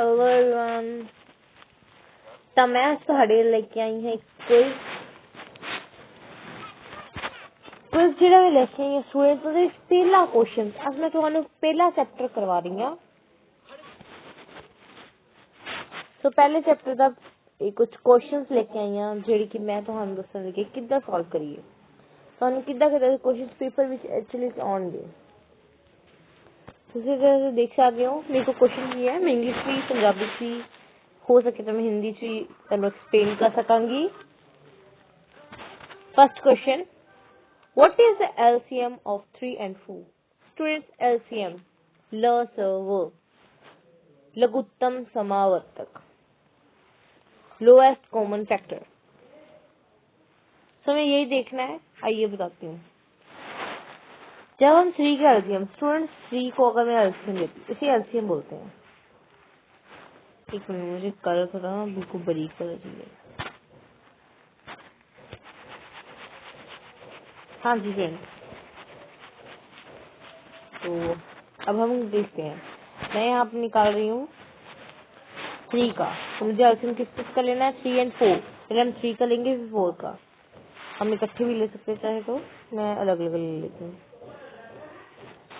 Hello everyone, तो मैं ਤੁਹਾਡੇ लेके आई है क्विज ਜਿਹੜਾ ਮੈਂ ਲੈ ਕੇ ਆਈ ਹਾਂ ਸਟੂडेंट्स ਦਾ ਪਹਿਲਾ क्वेश्चन। ਅੱਜ मैं ਤੁਹਾਨੂੰ ਪਹਿਲਾ ਚੈप्टर करवा रही हूँ। तो पहले चैप्टर ਦਾ कुछ क्वेश्चंस लेके आई ਹਾਂ ਜਿਹੜੇ कि मैं ਤੁਹਾਨੂੰ ਦੱਸਣ ਲੱਗੀ ਕਿੱਦਾਂ ਸੋल्व ਕਰੀਏ, ਤੁਹਾਨੂੰ ਕਿੱਦਾਂ ਕਿੱਦਾਂ क्वेश्चंस पेपर ਵਿੱਚ एक्चुअली ਆਉਣਗੇ। ਤੁਸੀਂ देख सकते हो मेरे को क्वेश्चन भी है, मैं इंग्लिश भी पंजाबी भी हो सके तो मैं हिंदी भी तुहानू एक्सप्लेन कर सकांगी। First question, what is the LCM of 3 and 4? Students, LCM लसव लघुत्तम समावर्तक, लोएस्ट कॉमन फैक्टर। हमें यही देखना है। आइए बताती हूँ। जब हम 3 का एलसीएम, स्टूडेंट्स 3 को अगर मैं एलसीएम लेती हूँ, इसे एलसीएम बोलते हैं। एक मिनट, मुझे कलर थोड़ा ना बिल्कुल बारीक कलर चाहिए। हाँ जी फ्रेंड, तो अब हम देखते हैं। मैं यहाँ पे निकाल रही हूँ 3 का, तो मुझे एलसीएम किस का लेना है? 3 and 4। पहले हम 3 का लेंगे, फिर 4 का। हम इकट्ठे भी ले सकते चाहे, तो मैं अलग अलग ले लेती हूँ।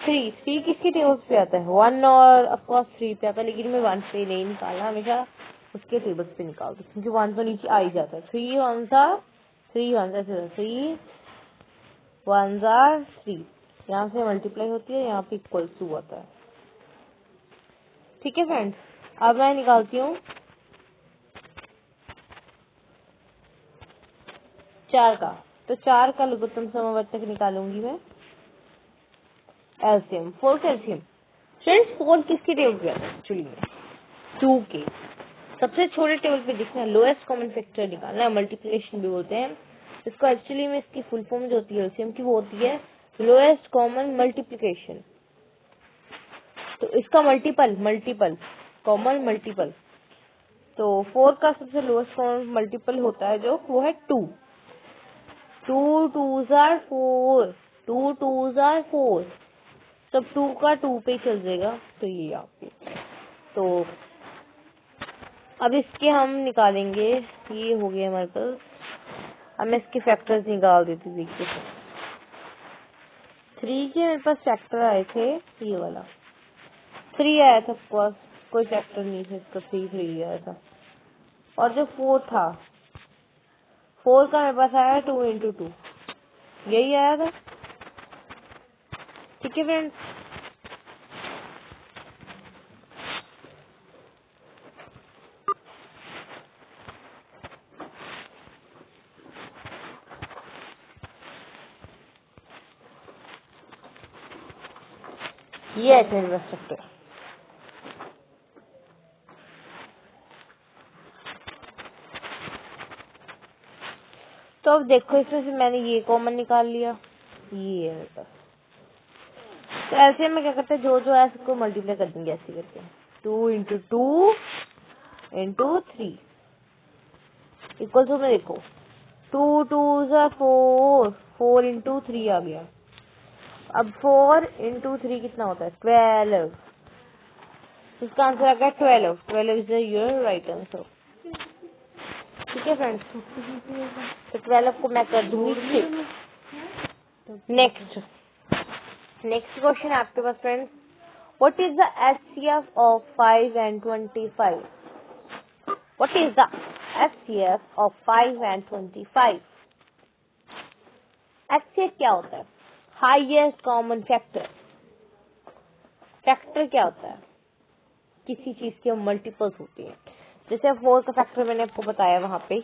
3 किसके टेबल पे आता है? 1 और ऑफकोर्स 3 पे आता है, लेकिन मैं 1 पे नहीं निकालना, हमेशा उसके टेबल्स पे निकालती हूँ क्योंकि 1 तो नीचे आ ही जाता है। 3 1 था, 3 1 था, 3 1 3, यहाँ से मल्टीप्लाई होती है, यहाँ पे इक्वल टू आता है। ठीक है फ्रेंड्स, अब मैं निकालती हूँ 4 का। तो 4 का लघुत्तम समावर्तक निकालूंगी मैं, एलसीएम 4 का एलसीएम। फ्रेंड्स 4 किसके टेबल पे आता है? एक्चुअली में 2 के सबसे छोटे टेबल पे दिखना है, लोएस्ट कॉमन फैक्टर निकालना है, मल्टीप्लिकेशन भी बोलते हैं इसको। एक्चुअली में इसकी फुल फॉर्म जो होती है एलसीएम की, वो होती है लोएस्ट कॉमन मल्टीप्लिकेशन। तो इसका मल्टीपल कॉमन मल्टीपल। तो 4 का सबसे लोएस्ट कॉमन मल्टीपल होता है जो, वो है 2। 2 2s are 4, 2 2s are 4। सब 2 का 2 पे ही चल जाएगा। तो ये यहाँ पे, तो अब इसके हम निकालेंगे। ये हो गया हमारे पास। अब मैं इसके फैक्टर्स निकाल देती हूँ। देखिए 3 के मेरे पास फैक्टर आए थे, ये वाला 3 आया था, ऑफकोर्स कोई फैक्टर नहीं था इसका, 3 आया था। और जो 4 था, 4 का मेरे पास आया 2 into 2, यही आया था। ठीक है फ्रेंड्स, ये है मेरा स्ट्रक्चर। तो अब देखो, इसमें से मैंने ये कॉमन निकाल लिया, ये है मेरे पास। तो ऐसे में क्या करते हैं, जो जो है सबको मल्टीप्लाई कर देंगे ऐसे करके। 2 into 2 into 3 इक्वल टू में देखो 2 2s are 4, 4 into 3 आ गया। अब 4 into 3 कितना होता है? 12। इसका आंसर आ गया 12। 12 इज योर राइट आंसर। ठीक है फ्रेंड्स, तो 12 को मैं कर दूंगी 6। नेक्स्ट क्वेश्चन आपके पास friends, what is the HCF of 5 and 25? What is the HCF of 5 and 25? HCF क्या होता है? Highest common factor. फैक्टर क्या होता है? किसी चीज के मल्टीपल्स होती हैं। जैसे 4 का फैक्टर मैंने आपको बताया, वहां पे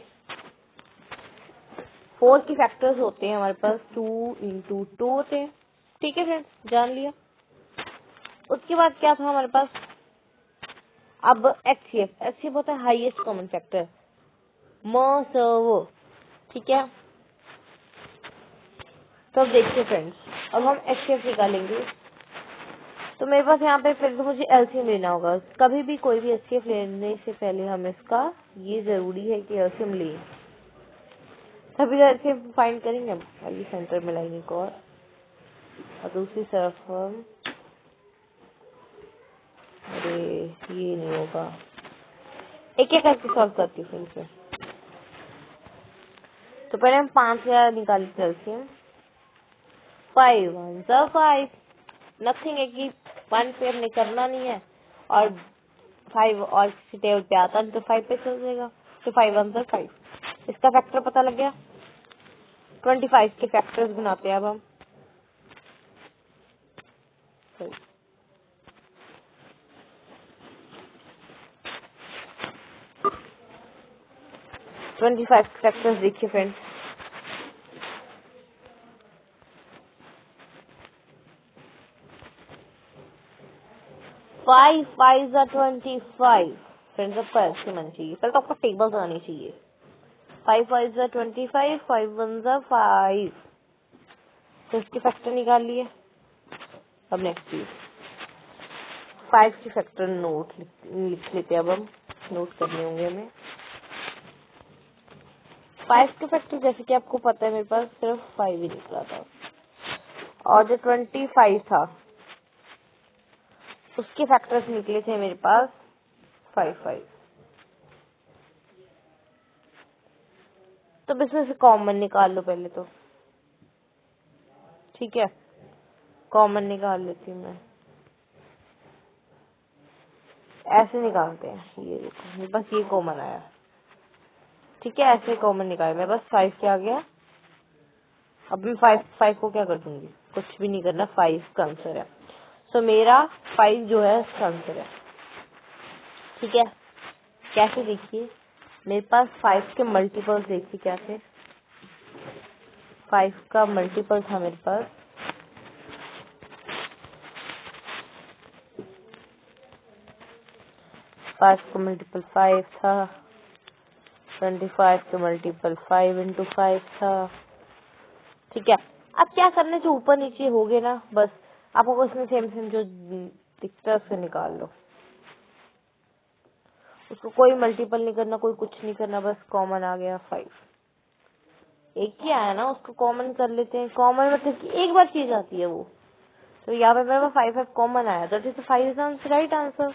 4 के फैक्टर्स होते हैं हमारे पास 2 into 2 होते हैं। ठीक है फ्रेंड्स, जान लिया। उसके बाद क्या था हमारे पास? अब एचसीएफ होता है हाईएस्ट कॉमन फैक्टर, मसव। ठीक है, तो अब देखिए फ्रेंड्स, अब हम एचसीएफ निकालेंगे। तो मेरे पास यहाँ पे फिर तो मुझे एलसीएम लेना होगा। कभी भी कोई भी एचसीएफ लेने से पहले हम इसका, ये जरूरी है कि एलसीएम लें, तभी एलसीएम फाइंड करेंगे हम। आइए सेंटर में लाएंगे एक और दूसरी तरफ हम अरे ये नहीं होगा, एक एक करके सॉल्व करती हूँ फिर से। तो पहले हम 5 निकाल चलते हैं। 5 1 5, नथिंग है कि 1 पेयर नहीं करना नहीं है, और 5 और किसी टेबल पे आता नहीं तो 5 पे चल जाएगा। तो 5 1 5, इसका फैक्टर पता लग गया। 25 के फैक्टर्स बनाते हैं अब हम। 25 फैक्टर्स देखिए फ्रेंड्स। 5 5 25 फ्रेंड्स, आपको ऐसे होना चाहिए, पहले तो आपको टेबल्स आनी चाहिए। 5 5 25, 5 1 5, तो इसके फैक्टर निकाल लिए। अब नेक्स्ट चीज 5 के फैक्टर नोट लिख लेते हैं। अब हम नोट करने होंगे हमें 5 के फैक्टर, जैसे कि आपको पता है मेरे पास सिर्फ 5 ही निकला था, और जो 25 था उसके फैक्टर्स निकले थे मेरे पास 5 5। तो इसमें से कॉमन निकाल लो पहले तो, ठीक है। कॉमन निकाल लेती हूँ मैं, ऐसे निकालते हैं। ये देखो मेरे पास ये कॉमन आया, ठीक है, ऐसे कॉमन निकाल। मेरे पास 5 क्या आ गया। अब मैं 5 को क्या कर दूंगी, कुछ भी नहीं करना, 5 का आंसर है। तो मेरा 5 जो है इसका आंसर है, ठीक है। कैसे देखिए, मेरे पास 5 के मल्टीपल्स देखिए क्या थे। 5 का मल्टीपल था मेरे पास 5 का मल्टीपल 5 था, 25 का मल्टीपल 5 इंटू 5 था, ठीक है। अब क्या करना, जो ऊपर नीचे हो गए ना, बस आपको उसमें सेम सेम जो दिखता है उससे निकाल लो। उसको कोई मल्टीपल नहीं करना, कोई कुछ नहीं करना, बस कॉमन आ गया 5। एक ही आया ना, उसको कॉमन कर लेते हैं। कॉमन मतलब कि एक बार चीज आती है वो। तो यहाँ पे मेरे पास 5 5 कॉमन आया, that is 5 is answer, right answer.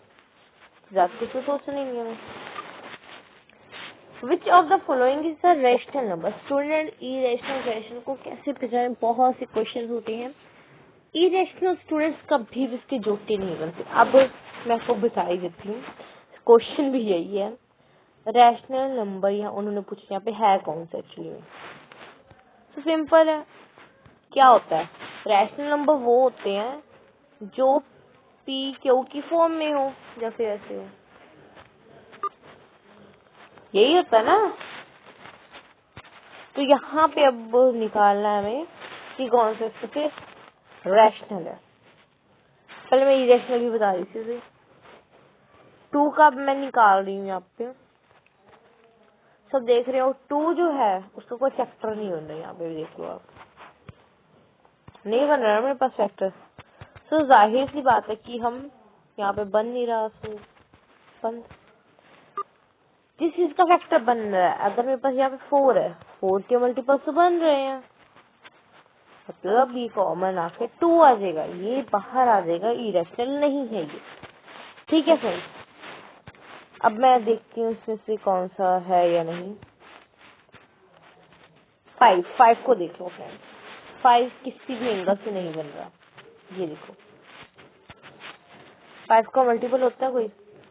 ज्यादा कुछ तो सोचना ही नहीं है हमें। Which of the following is the rational number. Student irrational rational को कैसे पहचाने, बहुत से क्वेश्चन होते हैं। इरेशनल स्टूडेंट्स कभी भी इसके जोड़ते नहीं बनते। अब मैं आपको बता ही देती हूँ, क्वेश्चन भी यही है। रैशनल नंबर यहाँ उन्होंने पूछा, यहाँ पे है कौन सा एक्चुअली में। तो सिंपल है, क्या होता है, रैशनल नंबर वो होते हैं जो पी क्यू की फॉर्म में हो या फिर ऐसे हो, यही होता है ना। तो यहाँ पे अब निकालना है हमें कि कौन सा इसके रैशनल है। पहले मैं इरेशनल भी बता रही थी। 2 का अब मैं निकाल रही हूँ यहाँ पे, सब देख रहे हो। 2 जो है उसका कोई फैक्टर नहीं बन रहा, यहाँ पे देख लो आप, नहीं बन रहा है मेरे पास फैक्टर। तो जाहिर सी बात है कि हम यहाँ पे बन नहीं रहा। सो बंद, जिस चीज का फैक्टर बन रहा है, अगर मेरे पास यहाँ पे 4 है, 4 के मल्टीपल तो बन रहे हैं, मतलब ये कॉमन आके 2 आ जाएगा, ये बाहर आ जाएगा, इरेशनल नहीं है ये, ठीक है फ्रेंड्स। अब मैं देखती हूँ इसमें से कौन सा है या नहीं। 5 को देख लो फ्रेंड्स, 5 किसी भी एंगल से नहीं बन रहा। ये देखो 5 का मल्टीपल होता है कोई,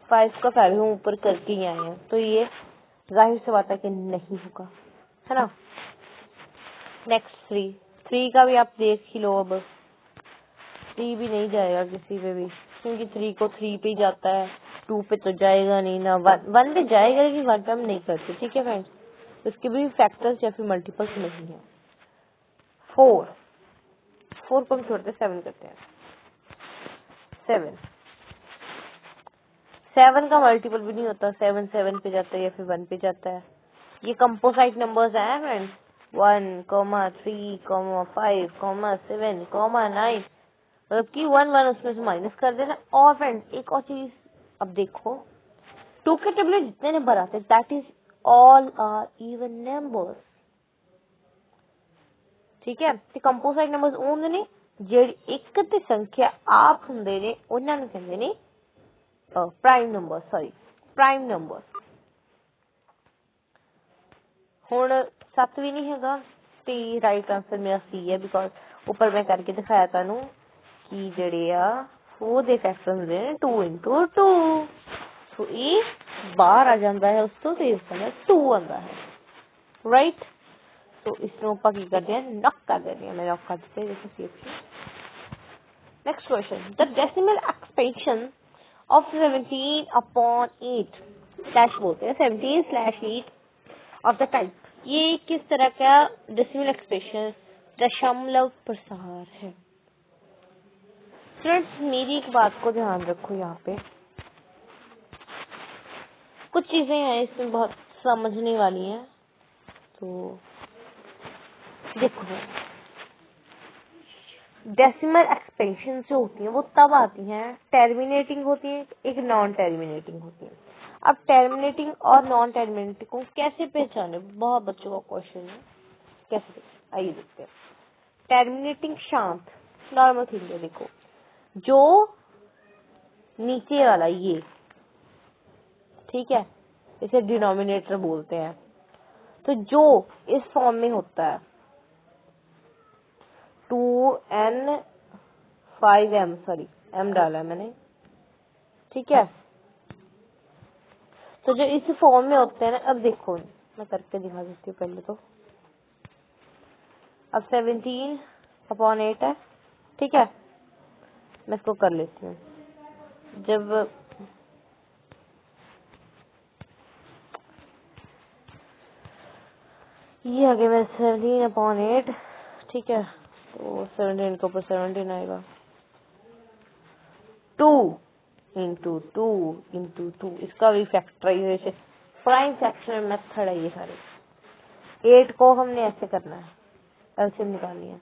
5 का वैल्यू ऊपर करके ही आए हैं, तो ये जाहिर से बात है कि नहीं होगा, है ना। नेक्स्ट 3 का भी आप देख ही लो। अब 3 भी नहीं जाएगा किसी पे भी, क्योंकि 3 को 3 पे ही जाता है, 2 पे तो जाएगा नहीं ना। 1 पे जाएगा, लेकिन 1 पे हम नहीं करते, ठीक है फ्रेंड्स। उसके भी फैक्टर्स या फिर मल्टीपल्स नहीं है। 4 को हम छोड़ते 7 करते हैं। 7 का मल्टीपल भी नहीं होता, 7 7 पे जाता है या फिर 1 पे जाता है। ये कंपोजिट नंबर्स हैं फ्रेंड्स, 1 3 5 7 9, मतलब कि 1 1 उसमें से माइनस कर देना। और फ्रेंड्स एक और चीज, अब देखो 2 के टेबल जितने नंबर आते हैं, that is all are even numbers, ठीक है। कंपोजिट नंबर्स ओन ने जेड एक संख्या आप ਹੁੰਦੇ ਨੇ ਉਹਨਾਂ ਨੂੰ ਕਹਿੰਦੇ ਨੇ prime number, sorry prime number. हुण 7 भी नहीं हैगा ते राइट आंसर मेरा सी है, बिकॉज ऊपर मैं करके दिखाया तुहानू कि ਜਿਹੜੇ ਆ ਉਹ ਦੇ ਫੈਕਟਰ ਹੁੰਦੇ ਨੇ 2 into 2, ਸੋ ਇਹ ਬਾਹਰ ਆ ਜਾਂਦਾ ਹੈ ਉਸ ਤੋਂ ਤੇ ਇਸ ਦਾ 2 ਆਉਂਦਾ ਹੈ, ਰਾਈਟ। तो इसमें ऊपर की करते हैं नॉक कर देते हैं, मैं नॉक कर देते हैं जैसे C. Next question, the decimal expansion of 17/8 slash बोलते हैं 17/8 ऑफ द टाइप, ये किस तरह का डेसिमल एक्सपेंशन दशमलव प्रसार है। फ्रेंड्स मेरी एक बात को ध्यान रखो, यहाँ पे कुछ चीजें हैं इसमें बहुत समझने वाली हैं, तो देखो डेसिमल एक्सपेंशन जो होती है वो तब आती हैं, टर्मिनेटिंग होती है, एक नॉन टर्मिनेटिंग होती है। अब टर्मिनेटिंग और नॉन टर्मिनेटिंग को कैसे पहचाने, बहुत बच्चों का क्वेश्चन है, कैसे आइए देखते हैं। टर्मिनेटिंग शांत नॉर्मल थिंग है, देखो जो नीचे वाला ये, ठीक है, इसे डिनोमिनेटर बोलते हैं, तो जो इस फॉर्म में होता है 2n 5m, सॉरी m डाला है मैंने, ठीक है, तो जो इस फॉर्म में होते हैं ना, अब देखो मैं करके दिखा देती हूँ पहले तो। अब 17/8 है, ठीक है, मैं इसको कर लेती हूँ। जब ये आ गया मेरा 17/8, ठीक है, तो 17 के ऊपर 17 आएगा, 2 into 2 into 2, इसका भी फैक्टराइजेशन प्राइम फैक्टर मेथड है ये सारे। 8 को हमने ऐसे करना है, एलसीएम निकालनी है,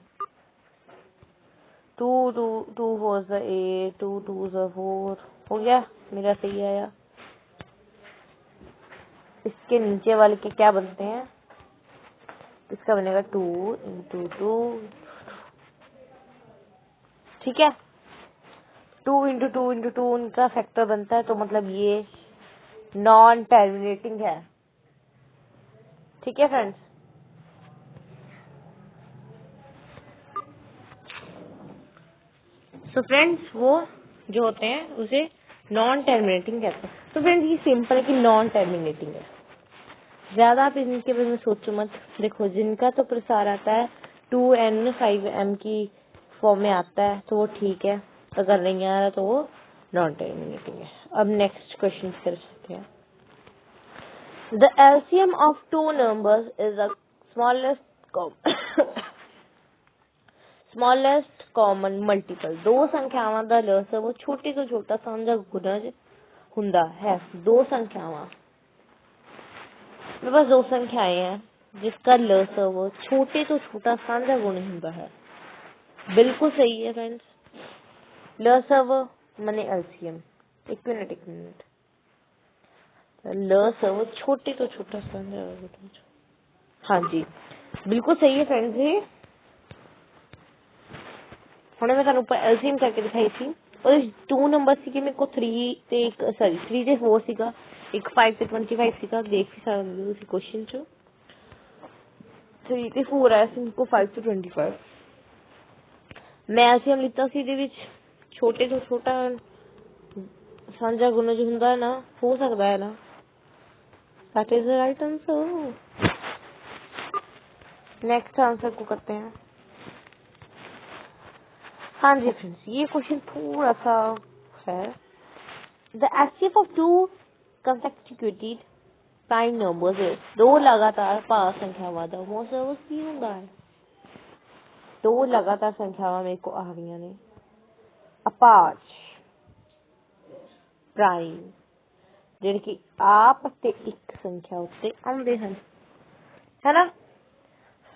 2 4 8, 2 2 4 हो गया मेरा, सही आया। इसके नीचे वाले के क्या बनते हैं, इसका बनेगा 2 into 2, ठीक है, 2 into 2 into 2 उनका फैक्टर बनता है, तो मतलब ये नॉन टर्मिनेटिंग है, ठीक है फ्रेंड्स। तो फ्रेंड्स वो जो होते हैं उसे नॉन टर्मिनेटिंग कहते हैं। तो फ्रेंड्स ये सिंपल है कि नॉन टर्मिनेटिंग है, ज्यादा आप इनके बारे में सोचो मत। देखो जिनका तो प्रसार आता है 2n 5m की फॉर्म में आता है तो वो ठीक है, अगर नहीं आ रहा तो वो नॉन टर्मिनेटिंग है। अब नेक्स्ट क्वेश्चन कर सकते हैं। The LCM of 2 numbers is the smallest common multiple. दो संख्यावां दा लसव वो छोटे तो छोटा साझा गुणज हुंदा है। दो संख्यावां, मेरे पास दो संख्याएं हैं जिसका लसव छोटे तो छोटा साझा गुण हुंदा है। बिल्कुल सही है फ्रेंड्स, लसव माने एलसीएम। एक मिनट, लसव छोटे तो छोटा साझा गुण, हाँ जी बिल्कुल सही है फ्रेंड्स। ये हुणे मैं तुहानू एलसीएम करके दिखाई थी, और 2 नंबर सी मेरे को 3 ते 4 सीगा, एक 5 ते 25 सीगा, देख भी सकते हो क्वेश्चन च 3 ते 4 आया सी, मेरे को 5 ते 25। मैं एलसीएम लिता सी दे विच छोटे तो छोटा साझा गुण जो हुंदा है ना, हो सकता है ना, that is the right answer. Next answer को करते हैं। हाँ जी फ्रेंड्स, ये क्वेश्चन थोड़ा सा है। The HCF of 2 consecutive prime numbers है। दो लगातार भाग संख्यावां दा मोसव की हुंदा है। दो लगातार संख्यावां मेरे को आ रही ने, अपाच प्राइम, ਜਿਹੜੇ कि आप ते एक संख्या उत्ते आउंदे हन, है ना।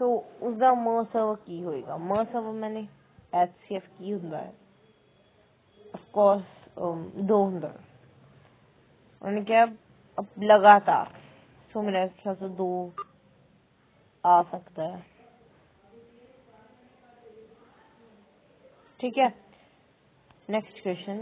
सो उसका मोसव की होएगा, मोसव मैंने एचसीएफ की हुंदा है, ऑफ कोर्स 2 हुंदा है, उन्होंने क्या अब लगातार, सो मेरे ख्याल से 2 आ सकता है, ठीक है। Next question,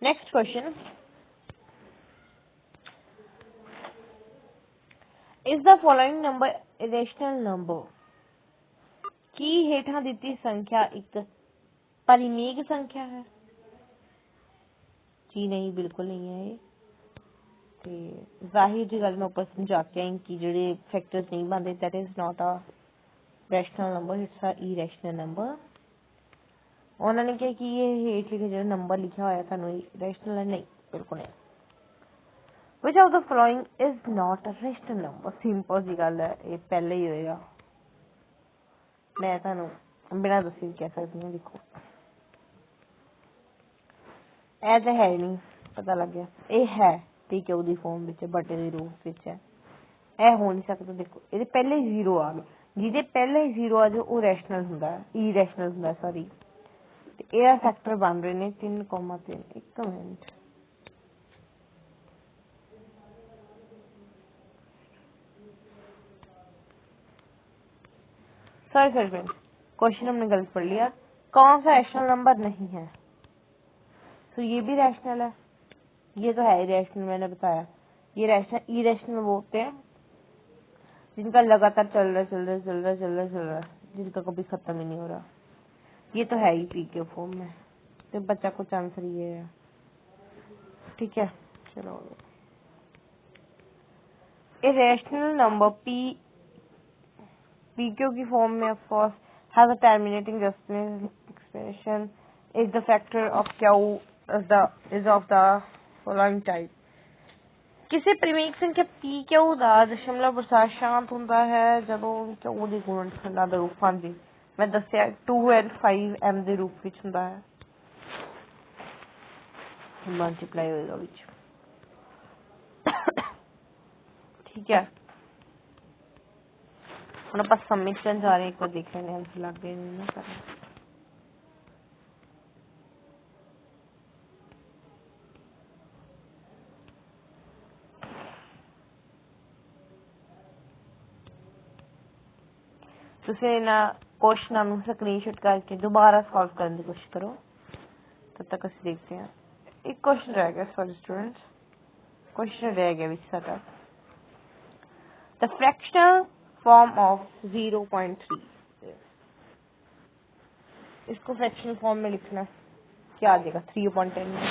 next question, is the following number irrational number? की हेठा दी संख्या एक परिमेय संख्या है? जी नहीं, बिल्कुल नहीं है ये। ते जाहिर जी गल मैं ऊपर समझा के आई कि जेडे फैक्टर्स नहीं बनते that is not a rational number, it's a irrational number. उन्होंने कहा कि ये हेठ लिखे जो नंबर लिखा हुआ थानू रैशनल है, नहीं बिल्कुल नहीं। Which of the following is not a rational number? Simple जी गल है, ये पहले ही होएगा। मैं थानू बिना दस्से कह सकती हूँ, देखो ऐ तो है नहीं, पता लग गया ये है ठीक है, ਉਹਦੀ फॉर्म ਵਿੱਚ बटे ਦੇ रूप ਵਿੱਚ है, ਇਹ हो नहीं सकता। देखो ਇਹਦੇ पहले जीरो आ गए, ਜਿਹਦੇ पहले जीरो आ जाए वो रैशनल ਹੁੰਦਾ है, इरेशनल ਹੁੰਦਾ है सॉरी। ਤੇ ਇਹਦਾ ਫੈਕਟਰ ਬਣ ਰਹੇ ਨੇ 3,3। ਇੱਕ ਮਿੰਟ, सॉरी फ्रेंड, क्वेश्चन हमने गलत पढ़ लिया। कौन सा रैशनल नंबर नहीं है? तो ये भी रैशनल है, ये तो है इरेशनल, मैंने बताया। ये रैशनल इरेशनल वो होते हैं जिनका लगातार चल रहा है, जिनका कभी खत्म ही नहीं हो रहा। ये तो है ही पी के फॉर्म में, तो बच्चा कुछ आंसर ये है, ठीक है। चलो, इरेशनल नंबर पी क्यू की फॉर्म में of course has a terminating expression is the factor of Q is of the following type. किसी परिमेय संख्या पी क्यू ਦਾ ਦਸ਼ਮਲਵ ਪ੍ਰਸਾਦ ਸ਼ਾਂਤ ਹੁੰਦਾ ਹੈ ਜਦੋਂ क्यू ਦੀ ਗੁਣਨਖੰਡਾਂ ਦਾ ਰੂਪ, ਹਾਂਜੀ मैं दसिया 2 and 5 m ਦੇ रूप ਵਿੱਚ ਹੁੰਦਾ है, मल्टीप्लाई होएगा विच, ठीक है। हम आप सबमिट करने जा रहे हैं, एक बार देख लेने आंसर लग गए ना करना। तुसे ना क्वेश्चन हम स्क्रीनशॉट करके दोबारा सॉल्व करने की कोशिश करो, तब तक ਅਸੀਂ देखते हैं। एक क्वेश्चन रह गया, सॉरी स्टूडेंट्स, क्वेश्चन रह गया विच साडा द फ्रैक्शनल फॉर्म ऑफ 0.3। इसको फ्रैक्शनल फॉर्म में लिखना क्या आ जाएगा 3/10 में।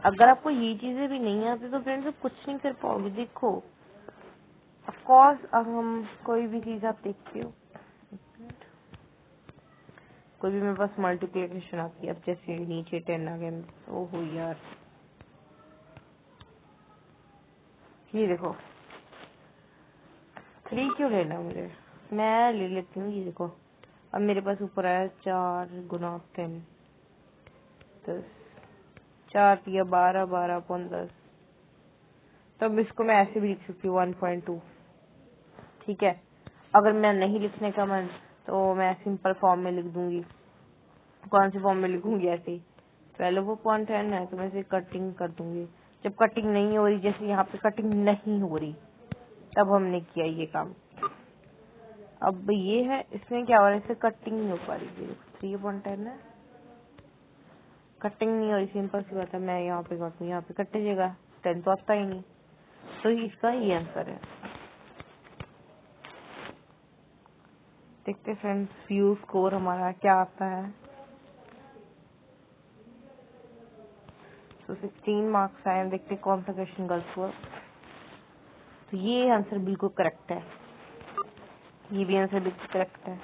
अगर आपको ये चीजें भी नहीं आती तो फ्रेंड्स आप कुछ नहीं कर पाओगे। देखो ऑफ कोर्स अब हम कोई भी चीज आप देखते हो, कोई भी मेरे पास मल्टीप्लिकेशन आती है, अब जैसे नीचे 10 आ गया, ओहो यार, ये देखो 3 क्यों लेना मुझे, मैं ले लेती हूँ। ये देखो अब मेरे पास ऊपर आया 4 गुना 10 10, 4 या 12 12 10, तो अब इसको मैं ऐसे भी लिख सकती हूँ 1.2, ठीक है। अगर मैं नहीं लिखने का मन तो मैं सिंपल फॉर्म में लिख दूंगी। कौन सी फॉर्म में लिखूंगी? ऐसे 12/10 है तो मैं इसे कटिंग कर दूंगी। जब कटिंग नहीं हो रही, जैसे यहाँ पे कटिंग नहीं हो रही, तब हमने किया ये काम। अब ये है, इसमें क्या हो रहा है, इसे कटिंग नहीं हो पा रही। 3/10 है, कटिंग नहीं हो रही, सिंपल सी बात है। मैं यहाँ पे करती हूँ, यहाँ पे कट जाएगा, 10 तो आता ही नहीं, तो इसका ये आंसर है। देखते फ्रेंड्स व्यू स्कोर हमारा क्या आता है। तो 16 मार्क्स आए, देखते कौन सा क्वेश्चन गलत हुआ। तो ये आंसर बिल्कुल करेक्ट है, ये भी आंसर बिल्कुल करेक्ट है,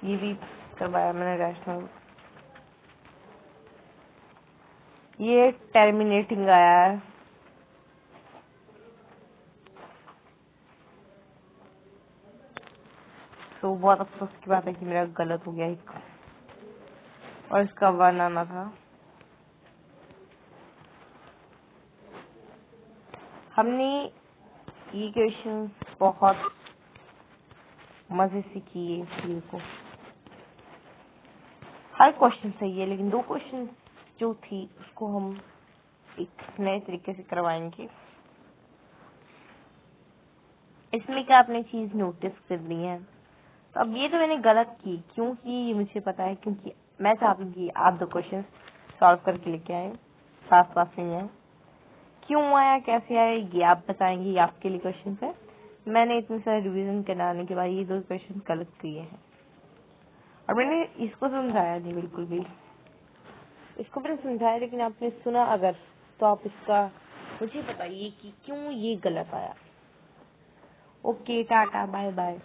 ये भी करवाया मैंने रैशनल। ये टर्मिनेटिंग आया है, तो बहुत अफसोस की बात है कि मेरा गलत हो गया एक, और इसका 1 आना था। हमने ये क्वेश्चन बहुत मजे से किए, फील को हर क्वेश्चन सही है, लेकिन 2 क्वेश्चन जो थी उसको हम एक नए तरीके से करवाएंगे। इसमें क्या आपने चीज नोटिस करनी है, तो अब ये तो मैंने गलत की, क्योंकि ये मुझे पता है, क्योंकि मैं चाहती हूँ कि आप 2 क्वेश्चन सॉल्व करके लेके आए, पास नहीं आए। क्यों आया, कैसे आया, ये आप बताएंगे, ये आपके लिए क्वेश्चन है। मैंने इतने सारे रिवीजन कराने के बाद ये 2 क्वेश्चन गलत किए हैं और मैंने इसको समझाया नहीं बिल्कुल भी। इसको मैंने समझाया लेकिन आपने सुना अगर, तो आप इसका मुझे बताइए कि क्यों ये गलत आया। Okay, tata, bye bye.